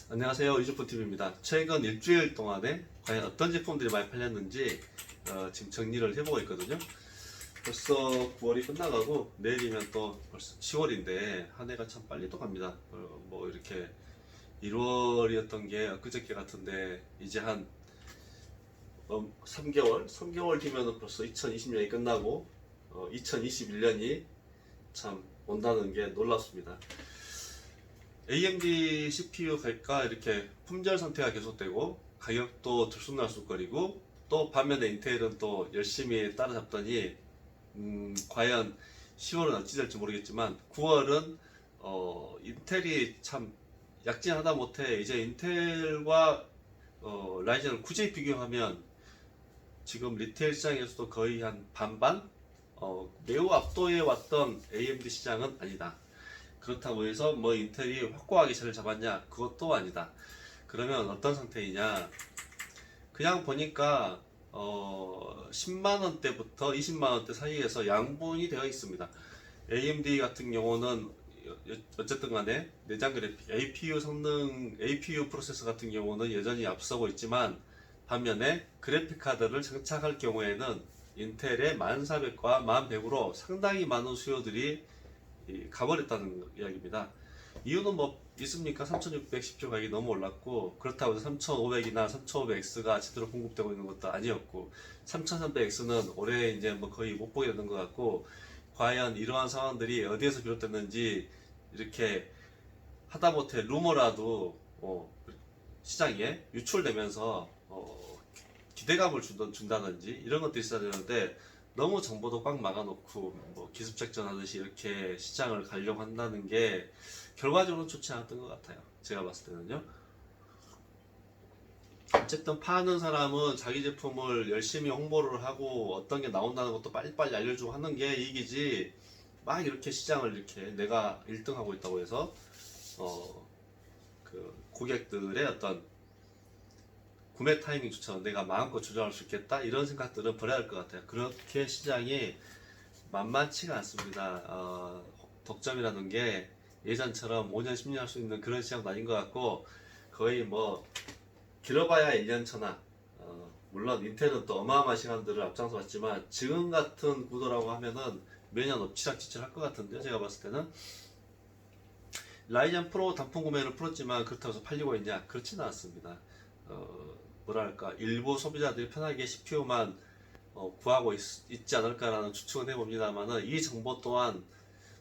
안녕하세요, 유즈포TV입니다. 최근 일주일 동안에 과연 어떤 제품들이 많이 팔렸는지 지금 정리를 해보고 있거든요. 벌써 9월이 끝나가고 내일이면 또 벌써 10월인데 한 해가 참 빨리 또 갑니다. 뭐 이렇게 1월이었던 게 엊그저께 같은데 이제 한 3개월 뒤면 벌써 2020년이 끝나고 2021년이 참 온다는 게 놀랍습니다. AMD CPU 갈까 이렇게 품절 상태가 계속되고 가격도 들쑥날쑥거리고 또 반면에 인텔은 또 열심히 따라잡더니 과연 10월은 어찌 될지 모르겠지만 9월은 인텔이 참 약진하다 못해 이제 인텔과 라이젠을 굳이 비교하면 지금 리테일 시장에서도 거의 한 반반 매우 압도해 왔던 AMD 시장은 아니다. 그렇다고 해서 뭐 인텔이 확고하게 자리를 잡았냐? 그것도 아니다. 그러면 어떤 상태이냐? 그냥 보니까 10만원대부터 20만원대 사이에서 양분이 되어 있습니다. AMD 같은 경우는 어쨌든 간에 내장 그래픽, APU 성능, APU 프로세서 같은 경우는 여전히 앞서고 있지만 반면에 그래픽 카드를 장착할 경우에는 인텔의 1400과 1100으로 상당히 많은 수요들이 가버렸다는 이야기입니다. 이유는 뭐 있습니까? 3600 CPU 가격이 너무 올랐고 그렇다고 해서 3500이나 3500X가 제대로 공급되고 있는 것도 아니었고 3300X는 올해 이제 뭐 거의 못 보게 되는 것 같고 과연 이러한 상황들이 어디에서 비롯됐는지 이렇게 하다못해 루머라도 시장에 유출되면서 기대감을 준다든지 이런 것들이 있어야 되는데 너무 정보도 꽉 막아놓고 뭐 기습작전 하듯이 이렇게 시장을 가려고 한다는 게 결과적으로 좋지 않았던 것 같아요. 제가 봤을 때는요. 어쨌든 파는 사람은 자기 제품을 열심히 홍보를 하고 어떤 게 나온다는 것도 빨리빨리 알려주고 하는 게 이익이지 막 이렇게 시장을 이렇게 내가 1등하고 있다고 해서 그 고객들의 어떤 구매 타이밍조차 내가 마음껏 조절할 수 있겠다 이런 생각들은 버려야 할 것 같아요. 그렇게 시장이 만만치가 않습니다. 독점이라는 게 예전처럼 5년 10년 할 수 있는 그런 시장도 아닌 것 같고 거의 뭐 길어봐야 1년 차나 물론 인텔은 또 어마어마한 시간들을 앞장서 왔지만 지금 같은 구도라고 하면은 매년 엎치락뒤치락 할 것 같은데요. 제가 봤을 때는 라이젠 프로 단품 구매를 풀었지만 그렇다고 해서 팔리고 있냐? 그렇지는 않습니다. 뭐랄까 일부 소비자들이 편하게 CPU만 구하고 있지 않을까라는 추측은 해봅니다만은 이 정보 또한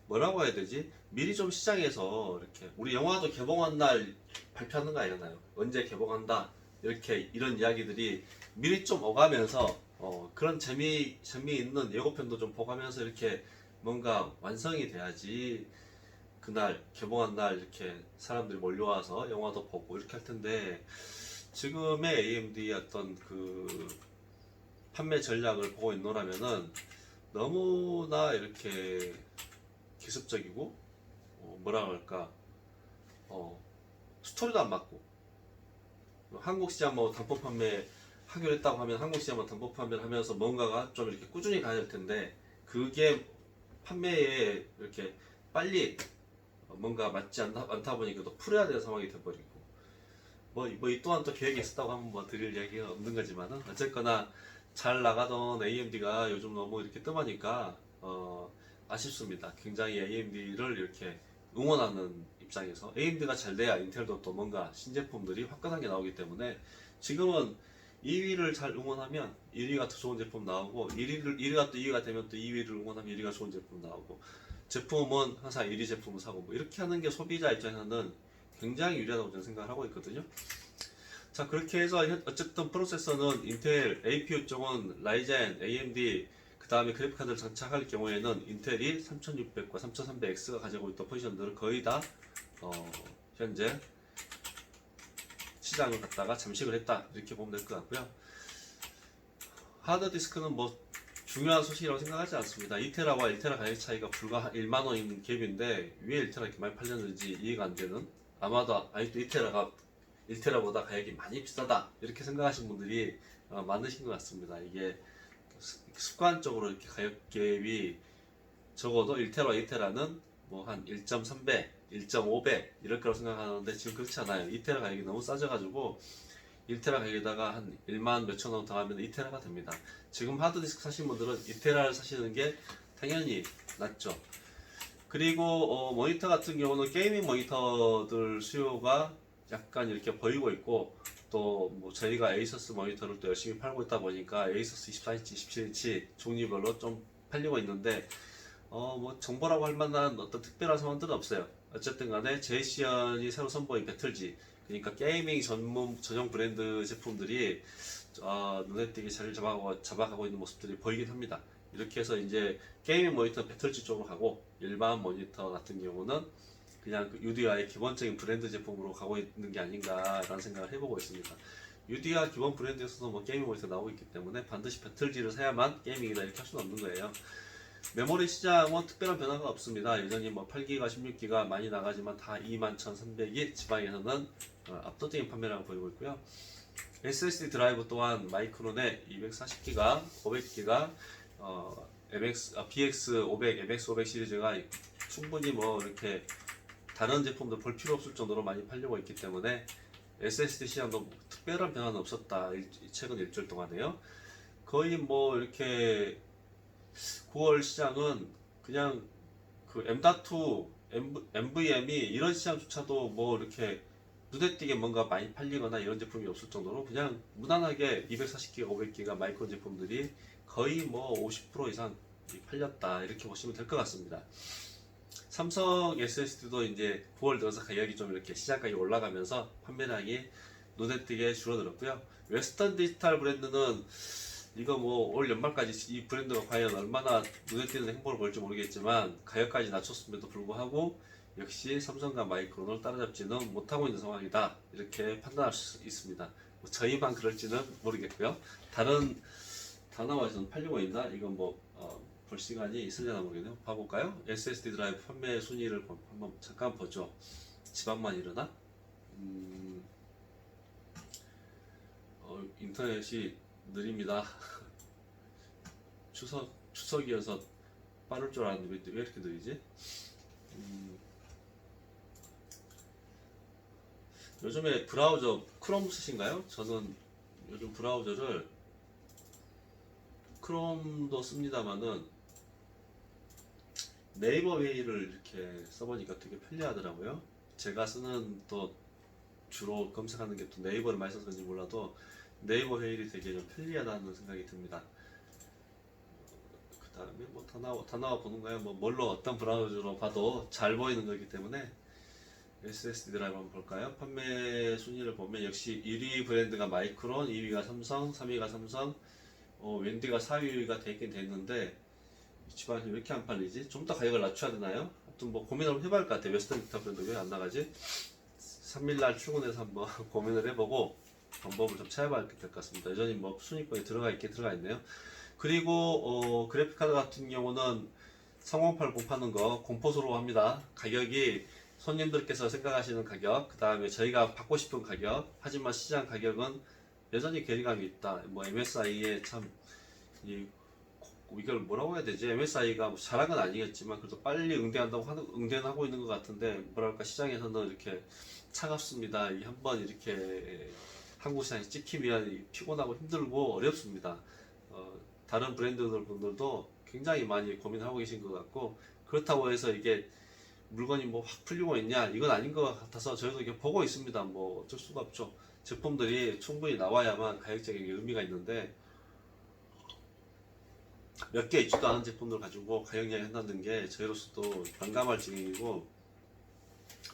뭐라고 해야 되지? 미리 좀 시장에서 이렇게 우리 영화도 개봉한 날 발표하는 거 아니잖아요. 언제 개봉한다 이렇게 이런 이야기들이 미리 좀 오가면서 그런 재미있는 예고편도 좀 보가면서 이렇게 뭔가 완성이 돼야지 그날 개봉한 날 이렇게 사람들이 몰려와서 영화도 보고 이렇게 할 텐데 지금의 AMD의 어떤 그 판매 전략을 보고 있노라면은 너무나 이렇게 기습적이고 뭐라 그럴까 스토리도 안 맞고 한국 시장 뭐 단품 판매 하기로 했다고 하면 한국 시장만 단품 판매를 하면서 뭔가가 좀 이렇게 꾸준히 가야 될 텐데 그게 판매에 이렇게 빨리 뭔가 맞지 않다 보니까 또 풀어야 되는 상황이 돼버리고 이 또한 또 계획이 있었다고 하면 뭐 드릴 얘기가 없는 거지만은 어쨌거나 잘 나가던 AMD가 요즘 너무 이렇게 뜸하니까 아쉽습니다. 굉장히 AMD를 이렇게 응원하는 입장에서 AMD가 잘 돼야 인텔도 또 뭔가 신제품들이 화끈하게 나오기 때문에 지금은 2위를 잘 응원하면 1위가 더 좋은 제품 나오고 1위가 또 2위가 되면 또 2위를 응원하면 1위가 좋은 제품 나오고 제품은 항상 1위 제품을 사고 뭐 이렇게 하는 게 소비자 입장에서는 굉장히 유리하다고 저는 생각을 하고 있거든요. 자 그렇게 해서 어쨌든 프로세서는 인텔, APU 쪽은 라이젠, AMD 그 다음에 그래픽카드를 장착할 경우에는 인텔이 3600과 3300X가 가지고 있던 포지션들을 거의 다 현재 시장을 갖다가 잠식을 했다 이렇게 보면 될 것 같고요. 하드디스크는 뭐 중요한 소식이라고 생각하지 않습니다. 2테라와 1테라 가격 차이가 불과 1만원인 갭인데 왜 1테라 이렇게 많이 팔렸는지 이해가 안 되는 아마도 아직도 2테라가 1테라보다 가격이 많이 비싸다 이렇게 생각하시는 분들이 많으신 것 같습니다. 이게 습관적으로 이렇게 가격 갭이 적어도 1테라, 2테라는 뭐 한 1.3배 1.5배 이럴 거라고 생각하는데 지금 그렇지 않아요. 2테라 가격이 너무 싸져가지고 1테라 가격에다가 한 1만 몇천 원 더 하면 2테라가 됩니다. 지금 하드디스크 사신 분들은 2테라를 사시는 게 당연히 낫죠. 그리고 모니터 같은 경우는 게이밍 모니터들 수요가 약간 이렇게 보이고 있고, 또 뭐 저희가 에이서스 모니터를 또 열심히 팔고 있다 보니까 에이서스 24인치, 17인치 종류별로 좀 팔리고 있는데 뭐 정보라고 할 만한 어떤 특별한 상황들은 없어요. 어쨌든 간에 제이시언이 새로 선보인 배틀지, 그러니까 게이밍 전용 브랜드 제품들이 눈에 띄게 자리를 잡아가고 있는 모습들이 보이긴 합니다. 이렇게 해서 이제 게이밍 모니터 배틀지 쪽으로 가고, 일반 모니터 같은 경우는 그냥 그 UDI의 기본적인 브랜드 제품으로 가고 있는 게 아닌가라는 생각을 해보고 있습니다. UDI 기본 브랜드에서도 뭐 게이밍 모니터 나오고 있기 때문에 반드시 배틀지를 사야만 게이밍이다 이렇게 할 수는 없는 거예요. 메모리 시장은 특별한 변화가 없습니다. 여전히 뭐 8기가, 16기가 많이 나가지만 다 21,300이 지방에서는 압도적인 판매량을 보이고 있고요. SSD 드라이브 또한 마이크론의 240기가, 500기가, BX500, MX500 시리즈가 충분히 뭐 이렇게 다른 제품도 볼 필요 없을 정도로 많이 팔리고 있기 때문에 SSD 시장도 특별한 변화는 없었다. 최근 일주일 동안에요. 거의 뭐 이렇게 9월 시장은 그냥 그 M.2, MVM이 이런 시장조차도 뭐 이렇게 눈에 띄게 뭔가 많이 팔리거나 이런 제품이 없을 정도로 그냥 무난하게 240기가, 500기가 마이크론 제품들이 거의 뭐 50% 이상 팔렸다 이렇게 보시면 될 것 같습니다. 삼성 SSD도 이제 9월 들어서 가격이 좀 이렇게 시장 가격이 올라가면서 판매량이 눈에 띄게 줄어들었고요. 웨스턴 디지털 브랜드는 이거 뭐 올 연말까지 이 브랜드가 과연 얼마나 눈에 띄는 행보를 보일지 모르겠지만 가격까지 낮췄음에도 불구하고 역시 삼성과 마이크론을 따라잡지는 못하고 있는 상황이다 이렇게 판단할 수 있습니다. 뭐 저희만 그럴지는 모르겠고요. 다른 다나와에서는 팔리고 있나? 이건 뭐 볼 시간이 있으려나 모르겠네요. 봐볼까요? SSD 드라이브 판매 순위를 한번 잠깐 보죠. 지방만 일어나? 인터넷이 느립니다. 추석이어서 빠를 줄 알았는데 왜 이렇게 느리지? 요즘에 브라우저 크롬 쓰신가요? 저는 요즘 브라우저를 크롬도 씁니다만은 네이버 웨이를 이렇게 써보니까 되게 편리하더라고요. 제가 쓰는 또 주로 검색하는 게 또 네이버를 많이 써서 그런지 몰라도 네이버 웨이를 되게 좀 편리하다는 생각이 듭니다. 그 다음에 뭐 다나와 보는 거야 뭐 뭘로 어떤 브라우저로 봐도 잘 보이는 거기 때문에 SSD 드라이브 한번 볼까요? 판매 순위를 보면 역시 1위 브랜드가 마이크론, 2위가 삼성, 3위가 삼성, 웬디가 4위가 되긴 됐는데 지방에서 왜 이렇게 안 팔리지? 좀 더 가격을 낮춰야 되나요? 하여튼 뭐 고민을 해봐야 할 것 같아요. 웨스턴 디지털 브랜드 왜 안 나가지? 3일날 출근해서 한번 고민을 해보고 방법을 좀 찾아봐야 될 것 같습니다. 여전히 뭐 순위권에 들어가 있네요. 그리고 그래픽 카드 같은 경우는 3080 파는 거 공포수로 합니다. 가격이 손님들께서 생각하시는 가격, 그 다음에 저희가 받고 싶은 가격, 하지만 시장 가격은 여전히 괴리감이 있다. 뭐 MSI에 참 이걸 뭐라고 해야 되지? MSI가 뭐 잘한 건 아니겠지만 그래도 빨리 응대하고 있는 것 같은데 뭐랄까 시장에서는 이렇게 차갑습니다. 이 한번 이렇게 한국 시장에 찍히면 피곤하고 힘들고 어렵습니다. 다른 브랜드들 분들도 굉장히 많이 고민하고 계신 것 같고, 그렇다고 해서 이게 물건이 뭐 확 풀리고 있냐 이건 아닌 것 같아서 저희도 이렇게 보고 있습니다. 뭐 어쩔 수가 없죠. 제품들이 충분히 나와야만 가격적인 의미가 있는데 몇 개 있지도 않은 제품들 가지고 가격 이야기 한다는 게 저희로서도 난감할 지경이고,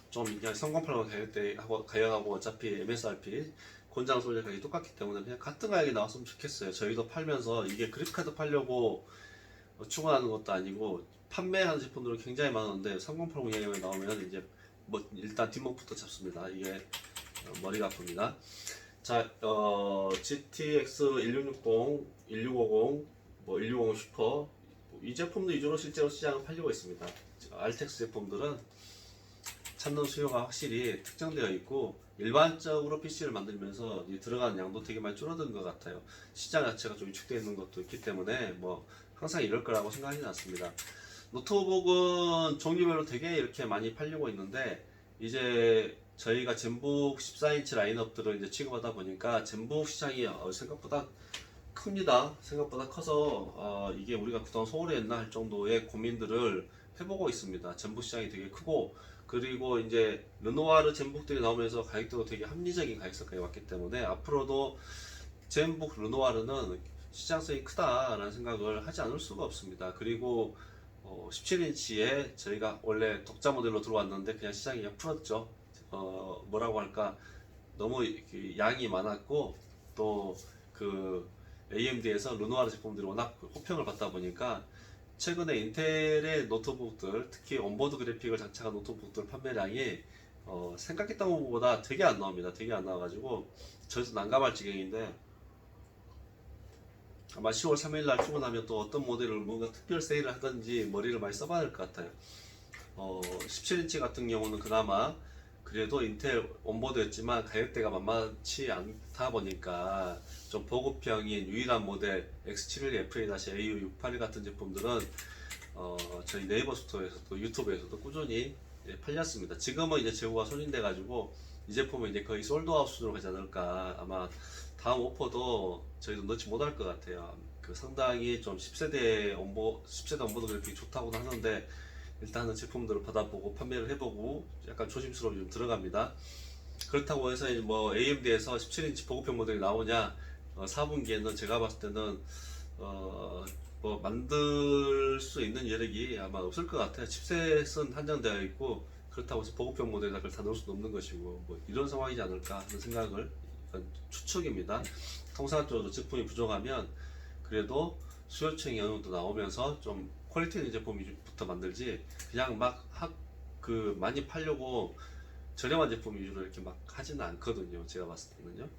좀 그냥 3080 가격하고 어차피 MSRP 권장 소재 가격이 똑같기 때문에 그냥 같은 가격이 나왔으면 좋겠어요. 저희도 팔면서 이게 그래픽카드 팔려고 추구하는 것도 아니고 판매하는 제품들은 굉장히 많은데 3080 이하에 나오면 이제 뭐 일단 뒷목부터 잡습니다. 이게 머리가 아픕니다. 자, GTX 1660, 1650, 뭐 1650 슈퍼 이 제품도 위주로 실제로 시장을 팔리고 있습니다. 알텍스 제품들은 찾는 수요가 확실히 특정되어 있고 일반적으로 PC를 만들면서 들어가는 양도 되게 많이 줄어든 것 같아요. 시장 자체가 좀 위축되어 있는 것도 있기 때문에 뭐 항상 이럴 거라고 생각하지는 않습니다. 노트북은 종류별로 되게 이렇게 많이 팔리고 있는데 이제 저희가 젠북 14인치 라인업들을 이제 취급하다 보니까 젠북 시장이 생각보다 큽니다. 생각보다 커서 이게 우리가 그동안 소홀히 했나 할 정도의 고민들을 해보고 있습니다. 젠북 시장이 되게 크고 그리고 이제 르노아르 젠북들이 나오면서 가격대도 되게 합리적인 가격선까지 왔기 때문에 앞으로도 젠북 르노아르는 시장성이 크다라는 생각을 하지 않을 수가 없습니다. 그리고 17인치에 저희가 원래 독자 모델로 들어왔는데 그냥 시장이 그냥 풀었죠. 뭐라고 할까 너무 양이 많았고 또 그 AMD에서 르노아르 제품들이 워낙 호평을 받다 보니까 최근에 인텔의 노트북들 특히 온보드 그래픽을 장착한 노트북들 판매량이 생각했던 것보다 되게 안 나옵니다. 되게 안 나와가지고 저희도 난감할 지경인데 아마 10월 3일 날 출근하면 또 어떤 모델을 뭔가 특별 세일을 하든지 머리를 많이 써봐야 될 것 같아요. 17인치 같은 경우는 그나마 그래도 인텔 온보드였지만 가격대가 만만치 않다 보니까 좀 보급형인 유일한 모델 X71FA-AU681 같은 제품들은 저희 네이버 스토어에서도 유튜브에서도 꾸준히 팔렸습니다. 지금은 이제 재고가 소진돼 가지고 이 제품은 이제 거의 솔드아웃 수준으로 가지 않을까. 아마 다음 오퍼도 저희도 넣지 못할 것 같아요. 그 상당히 좀 10세대 온보드 그래픽이 좋다고는 하는데 일단은 제품들을 받아보고 판매를 해보고 약간 조심스러움이 좀 들어갑니다. 그렇다고 해서 뭐 AMD에서 17인치 보급형 모델이 나오냐 4분기에는 제가 봤을 때는 뭐 만들 수 있는 여력이 아마 없을 것 같아요. 칩셋은 한정되어 있고 그렇다고 해서 보급형 모델에다 그걸 다 넣을 수도 없는 것이고 뭐 이런 상황이지 않을까 하는 생각을 추측입니다. 통상적으로 제품이 부족하면 그래도 수요층이 어느 정도 나오면서 좀 퀄리티 있는 제품부터 만들지 그냥 막 많이 팔려고 저렴한 제품 위주로 이렇게 막 하지는 않거든요. 제가 봤을 때는요.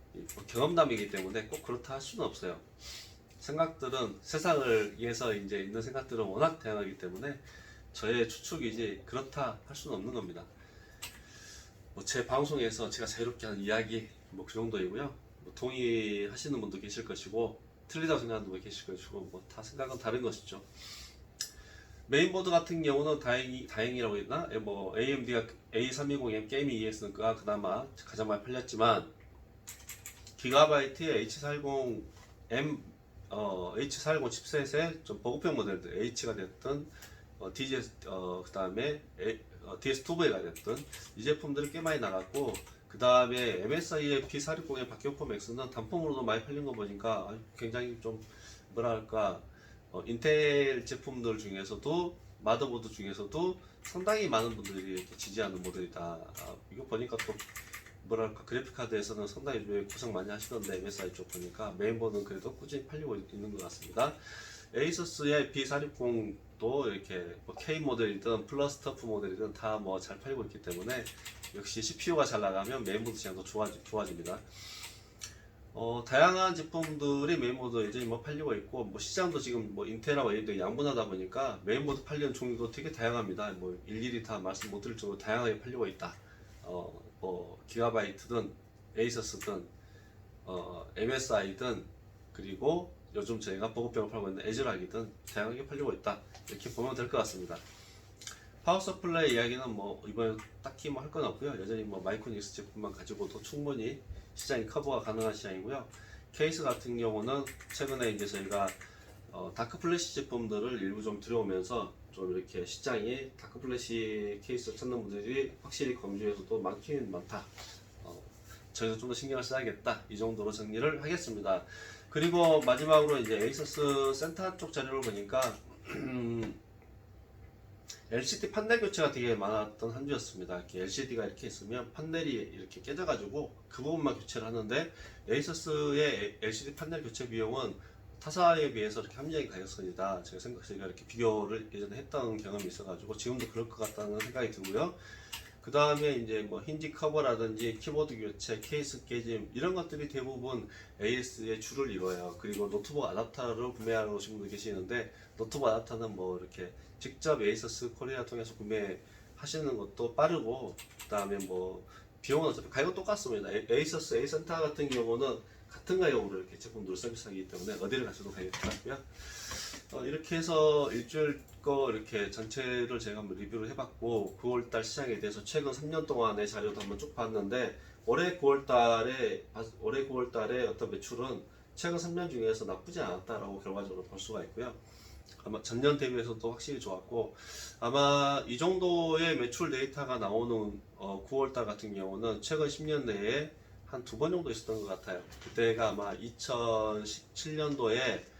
경험담이기 때문에 꼭 그렇다 할 수는 없어요. 생각들은 세상을 위해서 이제 있는 생각들은 워낙 다양하기 때문에 저의 추측이지 그렇다 할 수는 없는 겁니다. 뭐 제 방송에서 제가 자유롭게 하는 이야기 뭐 그 정도이고요. 뭐 동의하시는 분도 계실 것이고 틀리다고 생각하는 분도 계실 것이고 뭐 다 생각은 다른 것이죠. 메인보드 같은 경우는 다행이라고 했나? 뭐 AMD가 A320M 게이밍 ES가 그나마 가장 많이 팔렸지만 기가바이트의 H410M H410 칩셋의 좀 보급형 모델들 H가 됐든 DGS 그다음에 DS2V가 됐든 이 제품들이 꽤 많이 나갔고 그 다음에 MSI의 P460의 박격포 맥스는 단품으로도 많이 팔린 거 보니까 굉장히 좀 뭐랄까 인텔 제품들 중에서도 마더보드 중에서도 상당히 많은 분들이 이렇게 지지하는 모델이다. 이거 보니까 또 뭐랄까 그래픽 카드에서는 상당히 요즘에 고생 많이 하시던데 MSI 쪽 보니까 메인보드는 그래도 꾸준히 팔리고 있는 것 같습니다. 에이서스의 B460도 이렇게 뭐 K 모델이든 플러스 터프 모델이든 다 뭐 잘 팔리고 있기 때문에 역시 CPU가 잘 나가면 메인보드 시장도 좋아집니다. 다양한 제품들이 메인보드 이제 뭐 팔리고 있고 뭐 시장도 지금 뭐 인텔하고 AMD 양분하다 보니까 메인보드 팔리는 종류도 되게 다양합니다. 뭐 일일이 다 말씀 못 드릴 정도로 다양하게 팔리고 있다. 뭐 기가바이트든 에이서스든 MSI든 그리고 요즘 저희가 보급형을 팔고 있는 에즈락이든 다양하게 팔리고 있다. 이렇게 보면 될 것 같습니다. 파워 서플라이 이야기는 뭐 이번에 딱히 뭐 할 건 없고요. 여전히 뭐 마이크로닉스 제품만 가지고도 충분히 시장이 커버가 가능한 시장이고요. 케이스 같은 경우는 최근에 이제 저희가 다크 플래시 제품들을 일부 좀 들여오면서 좀 이렇게 시장이 다크 플래시 케이스 찾는 분들이 확실히 검주에서도 많긴 많다. 저희도 좀 더 신경을 써야겠다. 이 정도로 정리를 하겠습니다. 그리고 마지막으로 이제 에이서스 센터 쪽 자료를 보니까 LCD 판넬 교체가 되게 많았던 한 주였습니다. 이렇게 LCD가 이렇게 있으면 판넬이 이렇게 깨져가지고 그 부분만 교체를 하는데 에이서스의 LCD 판넬 교체 비용은 타사에 비해서 이렇게 합리적인 가격선이다. 제가 이렇게 비교를 예전에 했던 경험이 있어가지고 지금도 그럴 것 같다는 생각이 들고요. 그 다음에 이제 뭐 힌지 커버라든지 키보드 교체, 케이스 깨짐 이런 것들이 대부분 AS의 주를 이뤄요. 그리고 노트북 아답터를 구매하러 오신 분들 계시는데 노트북 아답터는 뭐 이렇게 직접 에이서스 코리아 통해서 구매하시는 것도 빠르고 그 다음에 뭐 비용은 어차피 가격은 똑같습니다. 에이서스 A센터 같은 경우는 같은 가격으로 이렇게 제품들을 서비스하기 때문에 어디를 가셔도 가격이 똑같고요. 이렇게 해서 일주일 거 이렇게 전체를 제가 한번 리뷰를 해봤고 9월달 시장에 대해서 최근 3년 동안의 자료도 한번 쭉 봤는데 올해 9월달에 어떤 매출은 최근 3년 중에서 나쁘지 않았다라고 결과적으로 볼 수가 있고요. 아마 전년 대비해서도 확실히 좋았고 아마 이 정도의 매출 데이터가 나오는 9월달 같은 경우는 최근 10년 내에 한 2번 정도 있었던 것 같아요. 그때가 아마 2017년도에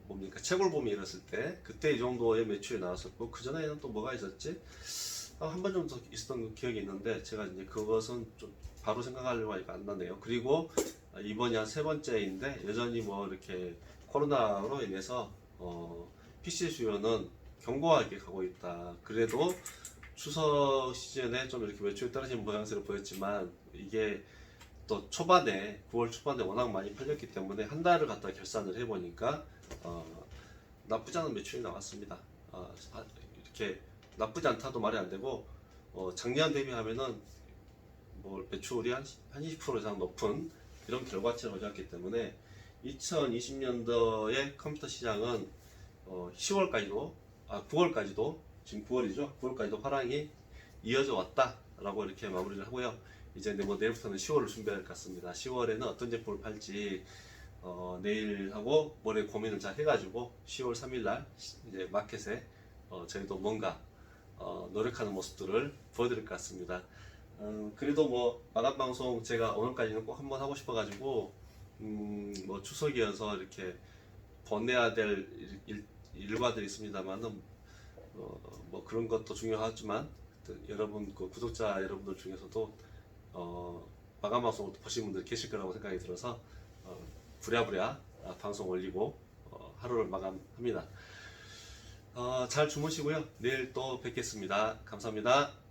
뭡니까 채굴 붐이 일었을 때 그때 이 정도의 매출이 나왔었고 그 전에는 또 뭐가 있었지? 한 번 정도 있었던 기억이 있는데 제가 이제 그것은 좀 바로 생각하려고 하니까 안 나네요. 그리고 이번이 한 3번째인데 여전히 뭐 이렇게 코로나로 인해서 PC 수요는 견고하게 가고 있다. 그래도 추석 시즌에 좀 이렇게 매출이 떨어진 모양새를 보였지만 이게 또 초반에 9월 초반에 워낙 많이 팔렸기 때문에 한 달을 갖다 결산을 해보니까 나쁘지 않은 매출이 나왔습니다. 이렇게 나쁘지 않다도 말이 안 되고 작년 대비하면은 뭐 매출이 한 20% 이상 높은 이런 결과치를 가져왔기 때문에 2020년도의 컴퓨터 시장은 10월까지도 9월까지도 지금 9월이죠. 9월까지도 화랑이 이어져 왔다라고 이렇게 마무리를 하고요. 이제 뭐 내일부터는 10월을 준비할 것 같습니다. 10월에는 어떤 제품을 팔지 내일하고 모레 고민을 잘 해가지고 10월 3일날 이제 마켓에 저희도 뭔가 노력하는 모습들을 보여드릴 것 같습니다. 그래도 뭐 마감 방송 제가 오늘까지는 꼭 한번 하고 싶어가지고 뭐 추석이어서 이렇게 보내야 될 일과들이 있습니다만은 뭐 그런 것도 중요하지만 여러분 그 구독자 여러분들 중에서도 마감 방송을 보신 분들 계실 거라고 생각이 들어서 부랴부랴 방송 올리고 하루를 마감합니다. 잘 주무시고요. 내일 또 뵙겠습니다. 감사합니다.